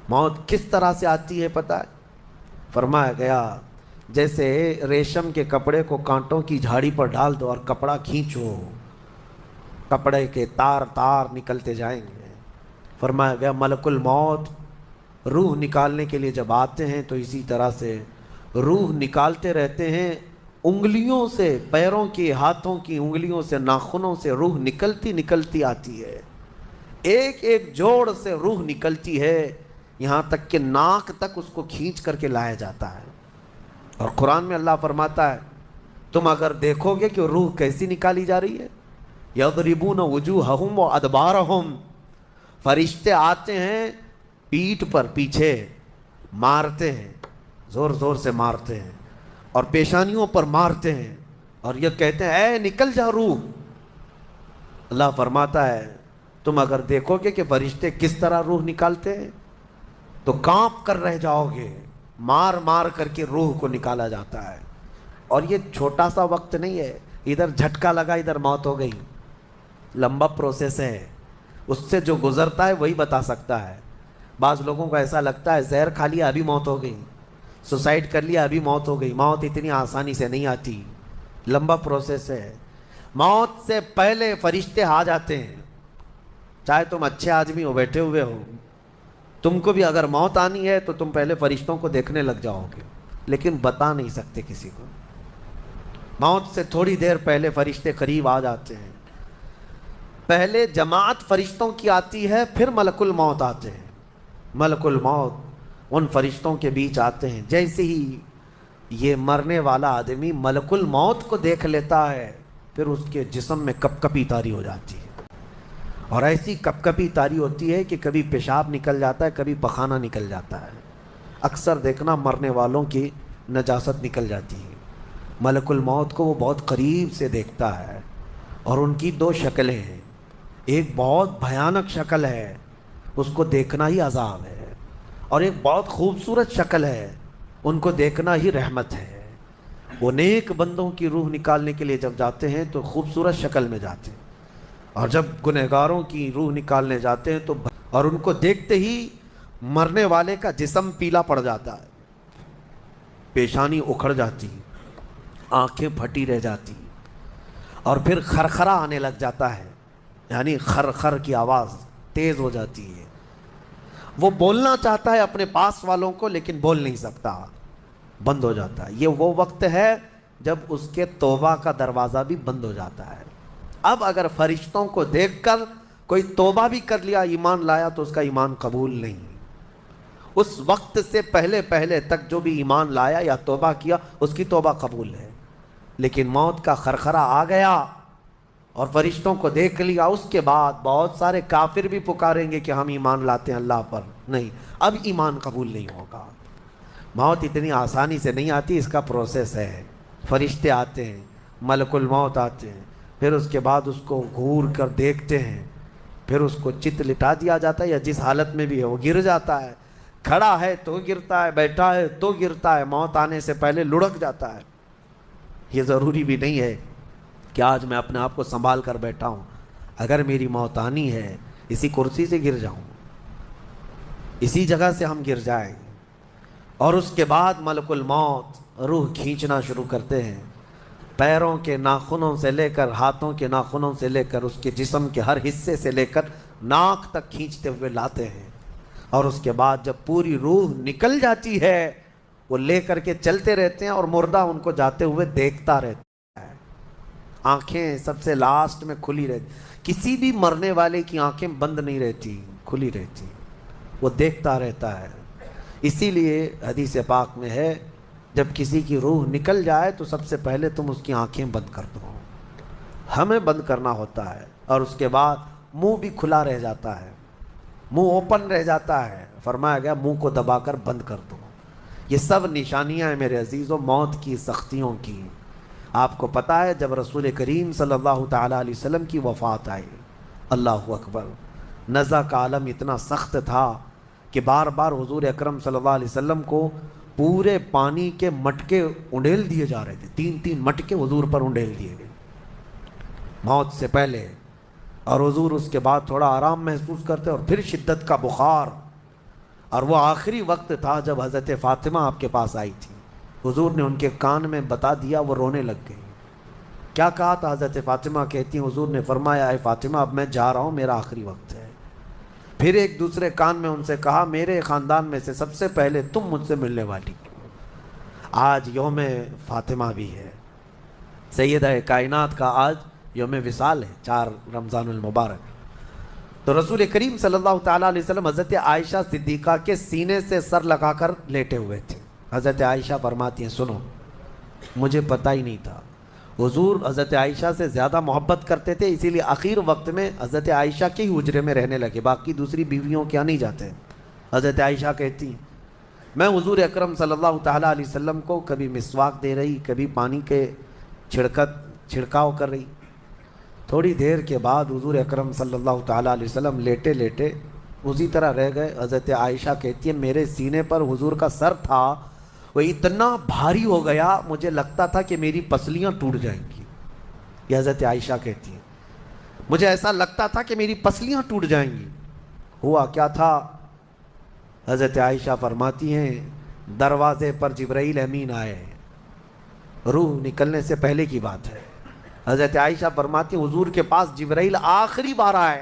موت کس طرح سے آتی ہے پتہ ہے؟ فرمایا گیا جیسے ریشم کے کپڑے کو کانٹوں کی جھاڑی پر ڈال دو اور کپڑا کھینچو، کپڑے کے تار تار نکلتے جائیں گے۔ فرمایا گیا ملک الموت روح نکالنے کے لیے جب آتے ہیں تو اسی طرح سے روح نکالتے رہتے ہیں، انگلیوں سے، پیروں کی، ہاتھوں کی انگلیوں سے، ناخنوں سے روح نکلتی نکلتی آتی ہے، ایک ایک جوڑ سے روح نکلتی ہے، یہاں تک کہ ناک تک اس کو کھینچ کر کے لایا جاتا ہے۔ اور قرآن میں اللہ فرماتا ہے تم اگر دیکھو گے کہ روح کیسی نکالی جا رہی ہے، یضربون وجوہہم وادبارہم، فرشتے آتے ہیں پیٹھ پر، پیچھے مارتے ہیں، زور زور سے مارتے ہیں اور پیشانیوں پر مارتے ہیں اور یہ کہتے ہیں اے نکل جا روح۔ اللہ فرماتا ہے تم اگر دیکھو گے کہ فرشتے کس طرح روح نکالتے ہیں تو کانپ کر رہ جاؤ گے، مار مار کر کے روح کو نکالا جاتا ہے۔ اور یہ چھوٹا سا وقت نہیں ہے، ادھر جھٹکا لگا ادھر موت ہو گئی، لمبا پروسیس ہے، اس سے جو گزرتا ہے وہی بتا سکتا ہے۔ بعض لوگوں کو ایسا لگتا ہے زہر کھا لیا ابھی موت ہو گئی، سوسائڈ کر لیا ابھی موت ہو گئی۔ موت اتنی آسانی سے نہیں آتی، لمبا پروسیس ہے۔ موت سے پہلے فرشتے آ جاتے ہیں، چاہے تم اچھے آدمی ہو، بیٹھے ہوئے ہو، تم کو بھی اگر موت آنی ہے تو تم پہلے فرشتوں کو دیکھنے لگ جاؤ گے، لیکن بتا نہیں سکتے کسی کو۔ موت سے تھوڑی دیر پہلے فرشتے قریب آ جاتے ہیں، پہلے جماعت فرشتوں کی آتی ہے، پھر ملک الموت آتے ہیں۔ ملک الموت ان فرشتوں کے بیچ آتے ہیں، جیسے ہی یہ مرنے والا آدمی ملک الموت کو دیکھ لیتا ہے پھر اس کے جسم میں کپ کپی طاری ہو جاتی ہے، اور ایسی کپ کپی طاری ہوتی ہے کہ کبھی پیشاب نکل جاتا ہے، کبھی پخانہ نکل جاتا ہے۔ اکثر دیکھنا مرنے والوں کی نجاست نکل جاتی ہے۔ ملک الموت کو وہ بہت قریب سے دیکھتا ہے، اور ان کی دو شکلیں ہیں، ایک بہت بھیانک شکل ہے، اس کو دیکھنا ہی عذاب ہے، اور ایک بہت خوبصورت شکل ہے، ان کو دیکھنا ہی رحمت ہے۔ وہ نیک بندوں کی روح نکالنے کے لیے جب جاتے ہیں تو خوبصورت شکل میں جاتے ہیں، اور جب گنہگاروں کی روح نکالنے جاتے ہیں تو اور ان کو دیکھتے ہی مرنے والے کا جسم پیلا پڑ جاتا ہے، پیشانی اکھڑ جاتی، آنکھیں پھٹی رہ جاتی، اور پھر خرخرا آنے لگ جاتا ہے، یعنی خر کی آواز تیز ہو جاتی ہے۔ وہ بولنا چاہتا ہے اپنے پاس والوں کو لیکن بول نہیں سکتا، بند ہو جاتا ہے۔ یہ وہ وقت ہے جب اس کے توبہ کا دروازہ بھی بند ہو جاتا ہے۔ اب اگر فرشتوں کو دیکھ کر کوئی توبہ بھی کر لیا، ایمان لایا، تو اس کا ایمان قبول نہیں۔ اس وقت سے پہلے پہلے تک جو بھی ایمان لایا یا توبہ کیا اس کی توبہ قبول ہے، لیکن موت کا خرخرا آ گیا اور فرشتوں کو دیکھ لیا، اس کے بعد بہت سارے کافر بھی پکاریں گے کہ ہم ایمان لاتے ہیں اللہ پر، نہیں، اب ایمان قبول نہیں ہوگا۔ موت اتنی آسانی سے نہیں آتی، اس کا پروسیس ہے۔ فرشتے آتے ہیں، ملک الموت آتے ہیں، پھر اس کے بعد اس کو گھور کر دیکھتے ہیں، پھر اس کو چت لٹا دیا جاتا ہے، یا جس حالت میں بھی ہے وہ گر جاتا ہے، کھڑا ہے تو گرتا ہے، بیٹھا ہے تو گرتا ہے، موت آنے سے پہلے لڑک جاتا ہے۔ یہ ضروری بھی نہیں ہے کہ آج میں اپنے آپ کو سنبھال کر بیٹھا ہوں، اگر میری موت آنی ہے اسی کرسی سے گر جاؤں، اسی جگہ سے ہم گر جائیں۔ اور اس کے بعد ملک الموت روح کھینچنا شروع کرتے ہیں، پیروں کے ناخنوں سے لے کر، ہاتھوں کے ناخنوں سے لے کر، اس کے جسم کے ہر حصے سے لے کر ناک تک کھینچتے ہوئے لاتے ہیں، اور اس کے بعد جب پوری روح نکل جاتی ہے وہ لے کر کے چلتے رہتے ہیں، اور مردہ ان کو جاتے ہوئے دیکھتا رہتا ہے۔ آنکھیں سب سے لاسٹ میں کھلی رہتی، کسی بھی مرنے والے کی آنکھیں بند نہیں رہتی، کھلی رہتی، وہ دیکھتا رہتا ہے۔ اسی لیے حدیث پاک میں ہے جب کسی کی روح نکل جائے تو سب سے پہلے تم اس کی آنکھیں بند کر دو، ہمیں بند کرنا ہوتا ہے، اور اس کے بعد منہ بھی کھلا رہ جاتا ہے، منہ اوپن رہ جاتا ہے، فرمایا گیا منہ کو دبا کر بند کر دو۔ یہ سب نشانیاں ہیں میرے عزیزوں موت کی، سختیوں کی۔ آپ کو پتہ ہے جب رسول کریم صلی اللہ تعالیٰ علیہ وسلم کی وفات آئی، اللہ اکبر، نزع کا عالم اتنا سخت تھا کہ بار بار حضور اکرم صلی اللہ علیہ وسلم کو پورے پانی کے مٹکے انڈیل دیے جا رہے تھے، 3 مٹکے حضور پر انڈیل دیے گئے موت سے پہلے، اور حضور اس کے بعد تھوڑا آرام محسوس کرتے اور پھر شدت کا بخار، اور وہ آخری وقت تھا جب حضرت فاطمہ آپ کے پاس آئی تھی. حضور نے ان کے کان میں بتا دیا, وہ رونے لگ گئی. کیا کہا تھا؟ حضرت فاطمہ کہتی ہیں حضور نے فرمایا اے فاطمہ اب میں جا رہا ہوں, میرا آخری وقت ہے. پھر ایک دوسرے کان میں ان سے کہا میرے خاندان میں سے سب سے پہلے تم مجھ سے ملنے والی. آج یوم فاطمہ بھی ہے, سیدہ کائنات کا آج یوم وصال ہے, 4 رمضان المبارک. تو رسول کریم صلی اللہ تعالیٰ علیہ وسلم حضرت عائشہ صدیقہ کے سینے سے سر لگا کر لیٹے ہوئے تھے. حضرت عائشہ فرماتی ہیں سنو, مجھے پتہ ہی نہیں تھا. حضور حضرت عائشہ سے زیادہ محبت کرتے تھے, اسی لیے آخر وقت میں حضرت عائشہ کے ہی حجرے میں رہنے لگے, باقی دوسری بیویوں کیا نہیں جاتے. حضرت عائشہ کہتی میں حضور اکرم صلی اللہ تعالیٰ علیہ وسلم کو کبھی مسواک دے رہی, کبھی پانی کے چھڑکاؤ کر رہی. تھوڑی دیر کے بعد حضور اکرم صلی اللہ تعالیٰ علیہ وسلم لیٹے لیٹے اسی طرح رہ گئے. حضرت عائشہ کہتی ہے میرے سینے پر حضور کا سر تھا, وہ اتنا بھاری ہو گیا مجھے لگتا تھا کہ میری پسلیاں ٹوٹ جائیں گی. یہ حضرت عائشہ کہتی ہیں مجھے ایسا لگتا تھا کہ میری پسلیاں ٹوٹ جائیں گی. ہوا کیا تھا؟ حضرت عائشہ فرماتی ہیں دروازے پر جبرائیل امین آئے, روح نکلنے سے پہلے کی بات ہے. حضرت عائشہ فرماتی ہیں حضور کے پاس جبرائیل آخری بار آئے,